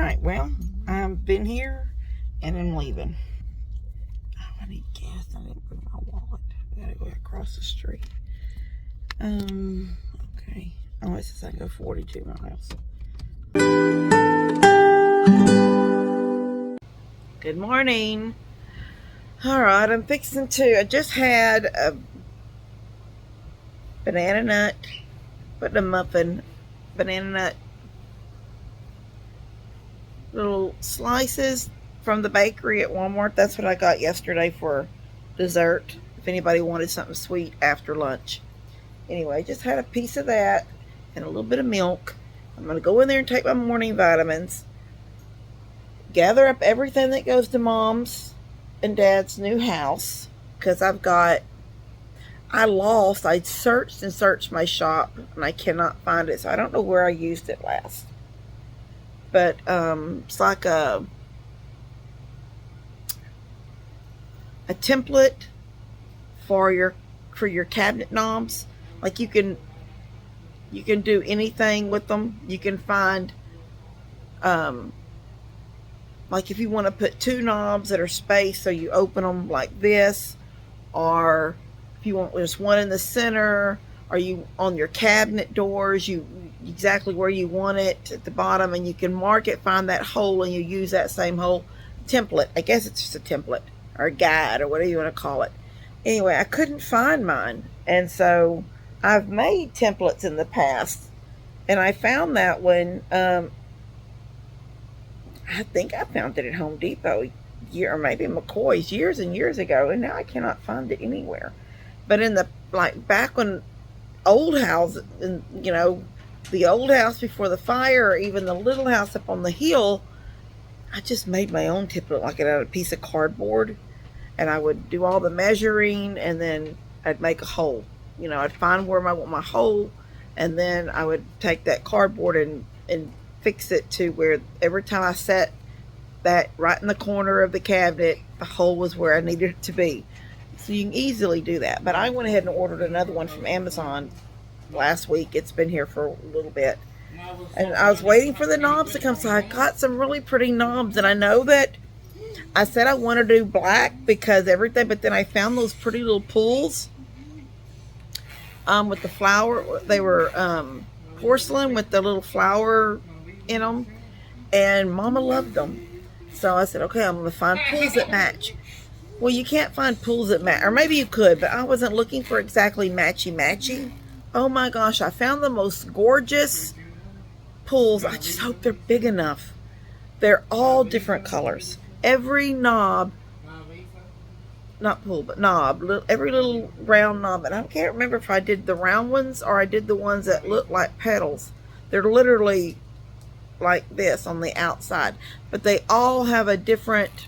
Alright, well, I've been here and I'm leaving. Oh, I need gas. I didn't bring my wallet. I gotta go across the street. Okay. Oh, it says I can go 42 miles. Good morning. Alright, I'm fixing to. I just had a banana nut, putting a muffin, banana nut, little slices from the bakery at Walmart. That's what I got yesterday for dessert, if anybody wanted something sweet after lunch. Anyway, just had a piece of that and a little bit of milk. I'm going to go in there and take my morning vitamins, gather up everything that goes to Mom's and Dad's new house, because I searched and searched my shop and I cannot find it, so I don't know where I used it last. But it's like a template for your cabinet knobs. Like you can do anything with them. You can find like if you want to put two knobs that are spaced so you open them like this, or if you want just one in the center, or you on your cabinet doors, you exactly where you want it at the bottom, and you can mark it, find that hole, and you use that same hole. Template, I guess it's just a template or a guide or whatever you want to call it. Anyway, I couldn't find mine, and so I've made templates in the past, and I found that one. I think I found it at Home Depot, or maybe McCoy's years and years ago, and now I cannot find it anywhere. But in the back when old house, and the old house before the fire, or even the little house up on the hill, I just made my own template, like it out of a piece of cardboard, and I would do all the measuring, and then I'd make a hole. I'd find where I want my hole, and then I would take that cardboard and fix it to where every time I set that right in the corner of the cabinet, the hole was where I needed it to be. So you can easily do that. But I went ahead and ordered another one from Amazon last week. It's been here for a little bit. And I was waiting for the knobs to come, so I got some really pretty knobs. And I know that I said I want to do black because everything, but then I found those pretty little pools with the flower. They were porcelain with the little flower in them, and Mama loved them. So I said, okay, I'm going to find pools that match. Well, you can't find pools that match, or maybe you could, but I wasn't looking for exactly matchy. Oh my gosh, I found the most gorgeous pools. I just hope they're big enough. They're all different colors. Every knob, not pool, but knob, every little round knob. And I can't remember if I did the round ones or I did the ones that look like petals. They're literally like this on the outside, but they all have a different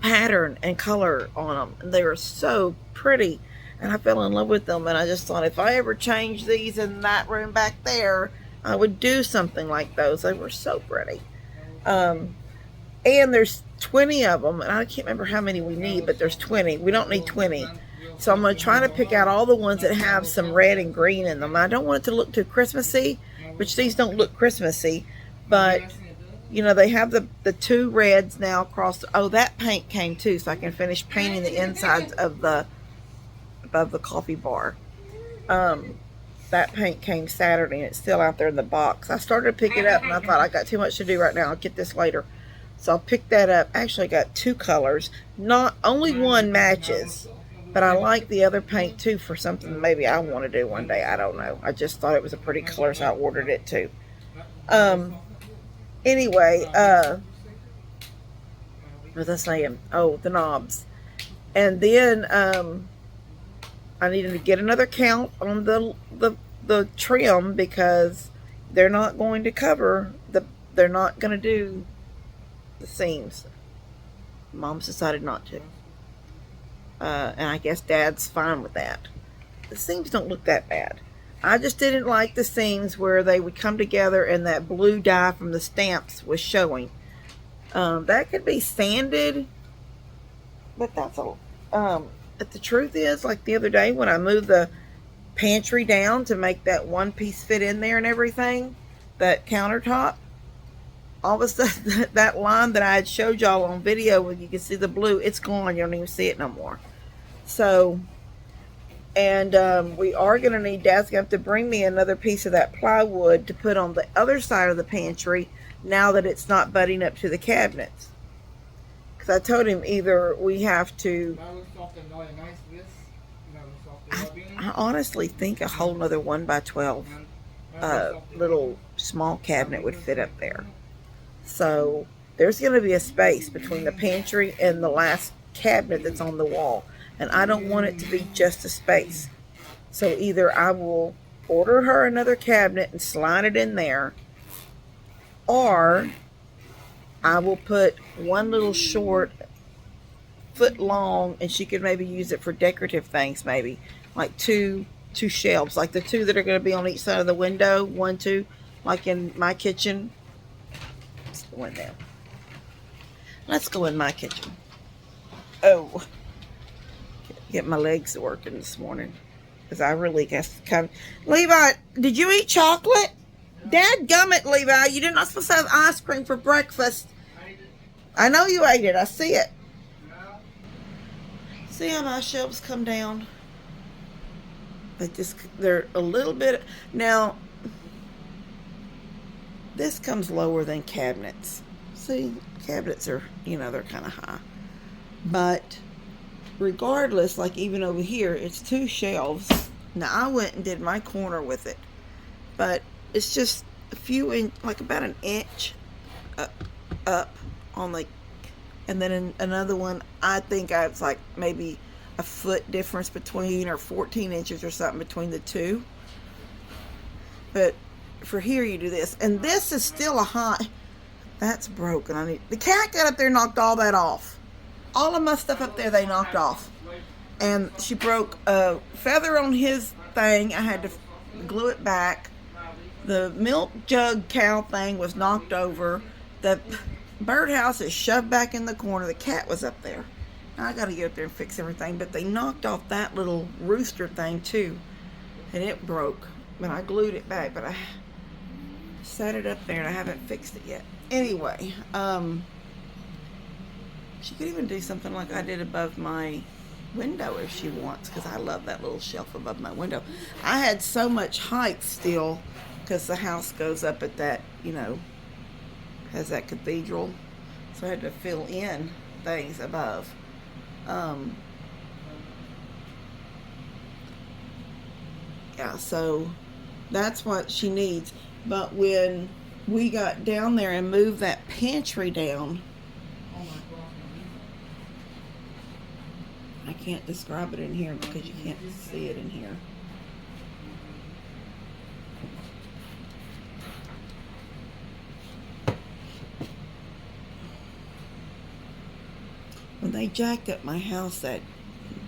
pattern and color on them, and they were so pretty, and I fell in love with them. And I just thought, if I ever changed these in that room back there, I would do something like those. They were so pretty. And there's 20 of them, and I can't remember how many we need, but there's 20. We don't need 20, so I'm going to try to pick out all the ones that have some red and green in them. I don't want it to look too Christmassy, which these don't look Christmassy, but they have the two reds now across. Oh, that paint came too, so I can finish painting the insides of above the coffee bar. That paint came Saturday, and it's still out there in the box. I started to pick it up, and I thought I got too much to do right now. I'll get this later. So I'll pick that up. Actually, I got two colors. Not only one matches, but I like the other paint too for something maybe I want to do one day. I don't know. I just thought it was a pretty color, so I ordered it too. Anyway, what was I saying? Oh, the knobs. And then I needed to get another count on the trim, because they're not going to cover they're not going to do the seams. Mom's decided not to. And I guess Dad's fine with that. The seams don't look that bad. I just didn't like the seams where they would come together and that blue dye from the stamps was showing. That could be sanded, but that's all. But the truth is, like the other day when I moved the pantry down to make that one piece fit in there and everything, that countertop, all of a sudden that line that I had showed y'all on video when you can see the blue, it's gone. You don't even see it no more. So, and we are going to need, Dad's going to have to bring me another piece of that plywood to put on the other side of the pantry now that it's not butting up to the cabinets. Because I told him either we have to, I honestly think a whole nother 1x12 little small cabinet would fit up there. So there's going to be a space between the pantry and the last cabinet that's on the wall. And I don't want it to be just a space. So either I will order her another cabinet and slide it in there, or I will put one little short foot long, and she could maybe use it for decorative things, maybe like two shelves, like the two that are going to be on each side of the window, 1, 2, like in my kitchen. Let's go in there. Let's go in my kitchen. Oh, get my legs working this morning, because I really guess kind of. Levi, did you eat chocolate? Dad gummit, Levi. You did not supposed to have ice cream for breakfast. I know you ate it. I see it. See how my shelves come down? They're a little bit. Now, this comes lower than cabinets. See, cabinets are, they're kind of high. But regardless, like even over here, it's 2 shelves. Now, I went and did my corner with it. But it's just a few like about an inch up on the, and then in another one, I think I was like maybe a foot difference between, or 14 inches or something between the two. But for here, you do this, and this is still a high. That's broken. The cat got up there and knocked all that off. All of my stuff up there, they knocked off. And she broke a feather on his thing. I had to glue it back. The milk jug cow thing was knocked over. The birdhouse is shoved back in the corner. The cat was up there. Now I got to get up there and fix everything. But they knocked off that little rooster thing too. And it broke. But I glued it back. But I set it up there and I haven't fixed it yet. Anyway, she could even do something like I did above my window if she wants, because I love that little shelf above my window. I had so much height still because the house goes up at that, has that cathedral. So I had to fill in things above. Yeah, so that's what she needs. But when we got down there and moved that pantry down, I can't describe it in here because you can't see it in here. When they jacked up my house,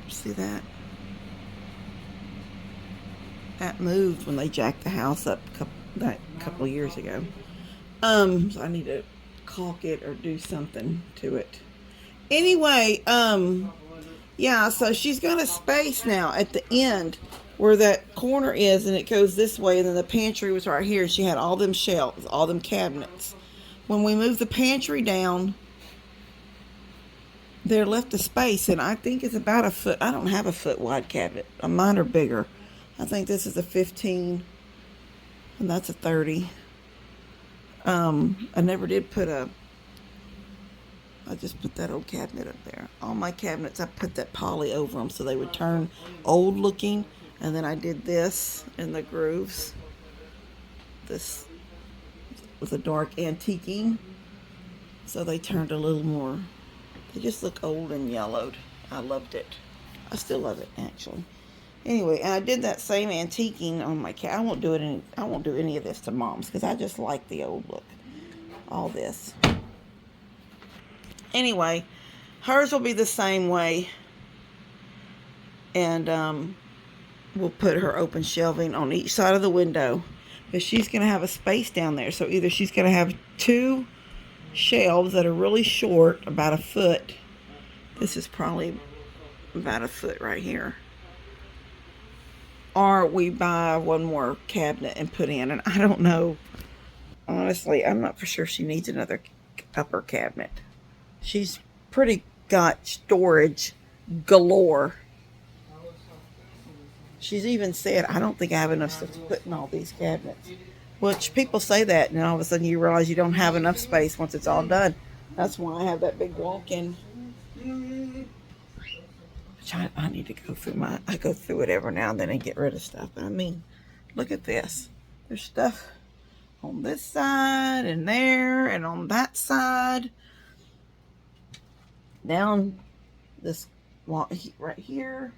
see that? That moved when they jacked the house up a couple of years ago. So I need to caulk it or do something to it. Anyway, yeah, so she's got a space now at the end where that corner is, and it goes this way, and then the pantry was right here. She had all them shelves, all them cabinets. When we moved the pantry down, there left a space, and I think it's about a foot. I don't have a foot wide cabinet. Mine are bigger. I think this is a 15, and that's a 30. I never did put I just put that old cabinet up there. All my cabinets, I put that poly over them so they would turn old looking. And then I did this in the grooves. This with a dark antiquing. So they turned a little more, they just look old and yellowed. I loved it. I still love it, actually. Anyway, and I did that same antiquing on my cat. I won't do any of this to Mom's because I just like the old look. All this. Anyway, hers will be the same way. And we'll put her open shelving on each side of the window. But she's going to have a space down there. So either she's going to have 2 shelves that are really short, about a foot. This is probably about a foot right here. Or we buy one more cabinet and put in. And I don't know. honestly, I'm not for sure she needs another upper cabinet. She's pretty got storage galore. She's even said, I don't think I have enough stuff to put in all these cabinets. Which people say that, and all of a sudden you realize you don't have enough space once it's all done. That's why I have that big walk-in. Which I need to go through I go through it every now and then and get rid of stuff. But I mean, look at this. There's stuff on this side and there and on that side. Down this wall right here.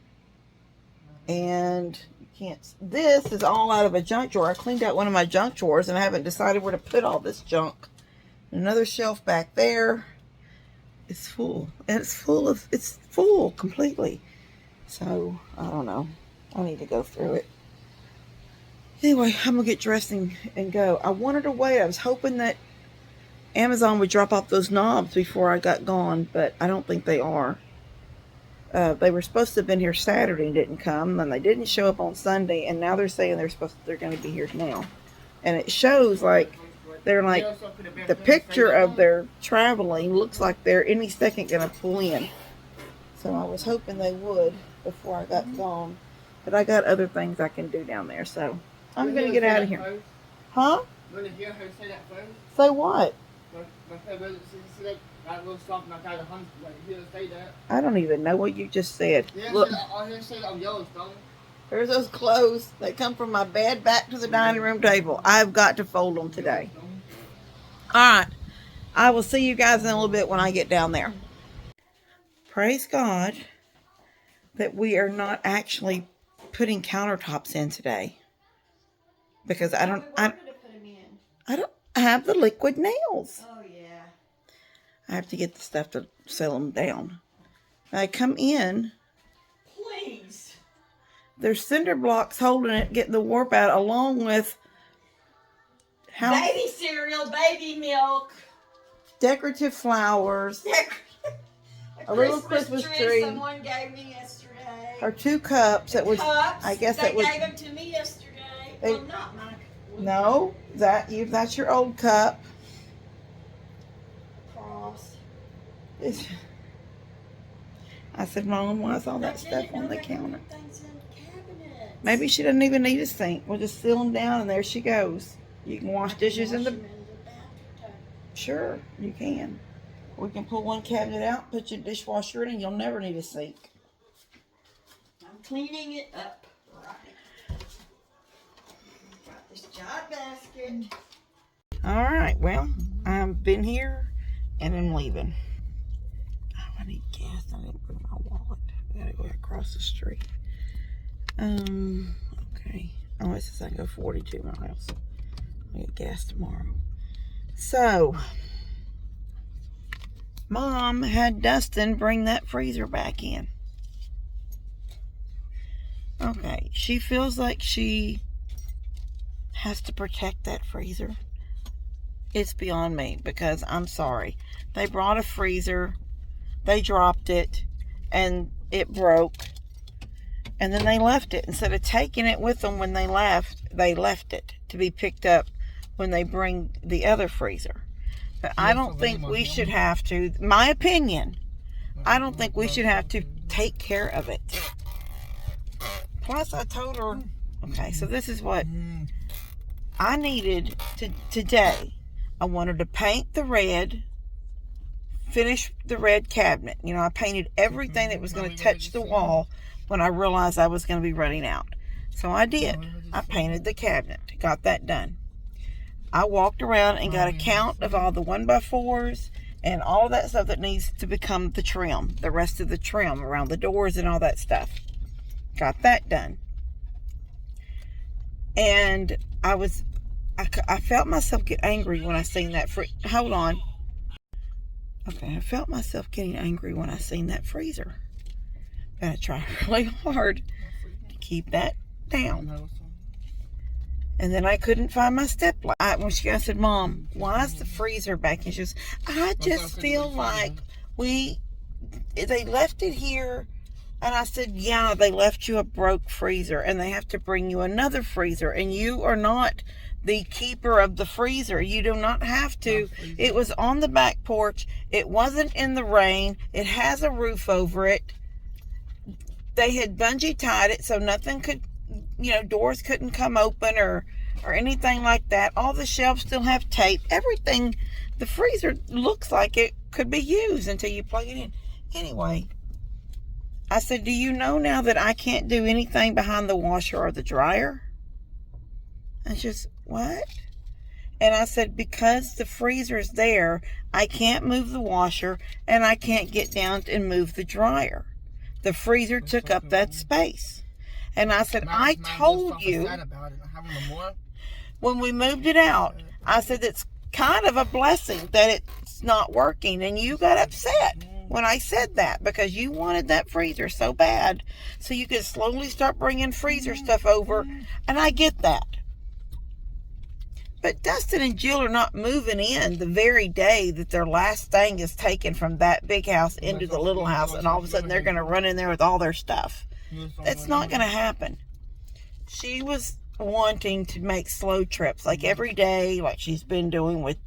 And you can't, this is all out of a junk drawer. I cleaned out one of my junk drawers and I haven't decided where to put all this junk. Another shelf back there is full. And it's full completely. So, I don't know. I need to go through it. Anyway, I'm going to get dressed and go. I wanted to wait. I was hoping that Amazon would drop off those knobs before I got gone, but I don't think they are. They were supposed to have been here Saturday and didn't come, and they didn't show up on Sunday, and now they're saying they're going to be here now. And it shows like they're like the picture of their traveling looks like they're any second going to pull in. So I was hoping they would before I got gone, but I got other things I can do down there, so I'm going to get out of here. Huh? Say what? I don't even know what you just said. Look, there's those clothes that come from my bed back to the dining room table. I've got to fold them today. All right. I will see you guys in a little bit when I get down there. Praise God that we are not actually putting countertops in today. Because I don't have the liquid nails. Oh, yeah. I have to get the stuff to settle them down. I come in. Please. There's cinder blocks holding it, getting the warp out, along with baby cereal, baby milk, decorative flowers, a little Christmas tree. Someone gave me yesterday. Or 2 cups. That was, I guess that was. They gave them to me yesterday. Well, not mine. No, that's your old cup. Cross. I said, Mom, why is all that stuff on the counter? Maybe she doesn't even need a sink. We'll just seal them down, and there she goes. You can wash dishes in the. Sure, you can. We can pull one cabinet out, put your dishwasher in, and you'll never need a sink. I'm cleaning it up. Right. Got this giant basket. All right, well, I've been here, and I'm leaving. Oh, I need gas. I didn't bring my wallet. I gotta go across the street. Okay. Oh, it says I can go 42 miles. I'll get gas tomorrow. So, Mom had Dustin bring that freezer back in. Okay, she feels like she has to protect that freezer. It's beyond me, because I'm sorry. They brought a freezer, they dropped it, and it broke. And then they left it. Instead of taking it with them when they left it to be picked up when they bring the other freezer. But I don't think we should have to, my opinion, I don't think we should have to take care of it. Plus I told her, okay, so this is what I needed today. I wanted to paint the red, finish the red cabinet. You know, I painted everything that was going to touch the wall when I realized I was going to be running out. So I did. I painted the cabinet. Got that done. I walked around and got a count of all the 1x4s and all of that stuff that needs to become the trim. The rest of the trim around the doors and all that stuff. Got that done. And I felt myself get angry when I seen that hold on. Okay, I felt myself getting angry when I seen that freezer. Gotta try really hard to keep that down. And then I couldn't find my stepladder. I said, Mom, why is the freezer back? And she goes, I just feel like they left it here. And I said, yeah, they left you a broke freezer and they have to bring you another freezer. And you are not the keeper of the freezer. You do not have to. It was on the back porch. It wasn't in the rain. It has a roof over it. They had bungee tied it so nothing could, doors couldn't come open or anything like that. All the shelves still have tape. Everything, the freezer looks like it could be used until you plug it in. Anyway, I said, do you know now that I can't do anything behind the washer or the dryer? And she says, what? And I said, because the freezer's there, I can't move the washer and I can't get down and move the dryer. The freezer took up that space. And I said, I told you when we moved it out, I said, it's kind of a blessing that it's not working. And you got upset when I said that because you wanted that freezer so bad so you could slowly start bringing freezer stuff over. And I get that. But Dustin and Jill are not moving in the very day that their last thing is taken from that big house into the little house, and all of a sudden they're going to run in there with all their stuff. That's not going to happen. She was wanting to make slow trips, like every day, like she's been doing with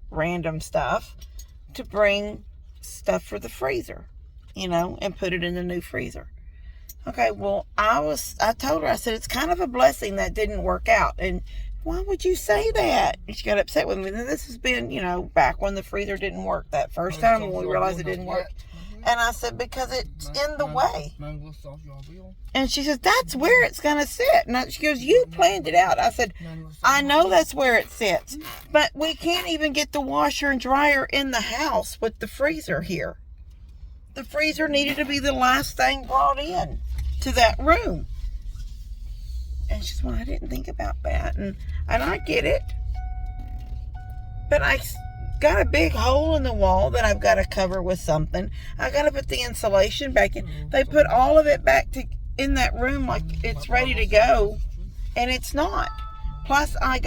random stuff, to bring stuff for the freezer, and put it in the new freezer. Okay, well, I told her, I said, it's kind of a blessing that didn't work out. And why would you say that? And she got upset with me. And this has been, back when the freezer didn't work that first time when we realized it didn't work. And I said, because it's in the way. And she says, that's where it's going to sit. And she goes, you planned it out. I said, I know that's where it sits. But we can't even get the washer and dryer in the house with the freezer here. The freezer needed to be the last thing brought in to that room. And she said, well, I didn't think about that. And I get it. But I got a big hole in the wall that I've got to cover with something. I got to put the insulation back in. They put all of it back in that room like it's ready to go. And it's not. Plus, I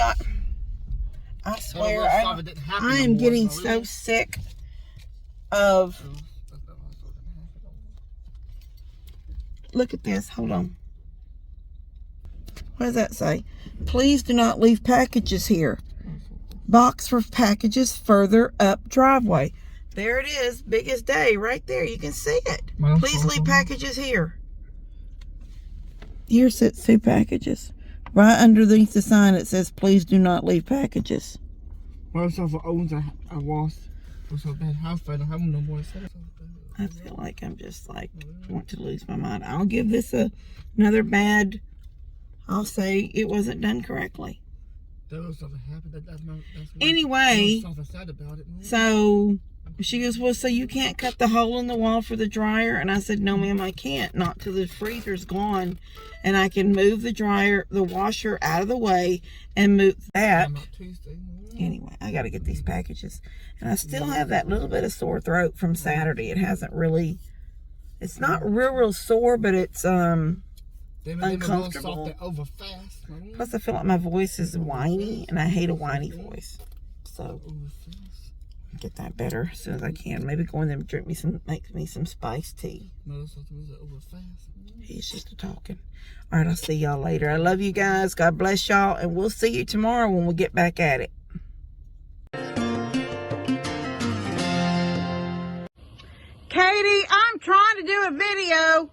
swear, I am getting so sick of... Look at this. Hold on. What does that say? Please do not leave packages here. Box for packages further up driveway. There it is. Biggest day right there. You can see it. Please leave packages here. Here sits 2 packages. Right underneath the sign it says, please do not leave packages. I feel like I'm just want to lose my mind. I'll give this another bad... I'll say it wasn't done correctly. Anyway, so she goes, well, so you can't cut the hole in the wall for the dryer? And I said, no, ma'am, I can't. Not till the freezer's gone. And I can move the washer out of the way and move that. Anyway, I got to get these packages. And I still have that little bit of sore throat from Saturday. It hasn't really, it's not real sore, but it's, uncomfortable. Plus, I feel like my voice is whiny, and I hate a whiny voice. So, get that better as soon as I can. Maybe go in there and make me some spiced tea. He's just talking. All right, I'll see y'all later. I love you guys. God bless y'all, and we'll see you tomorrow when we get back at it. Katie, I'm trying to do a video.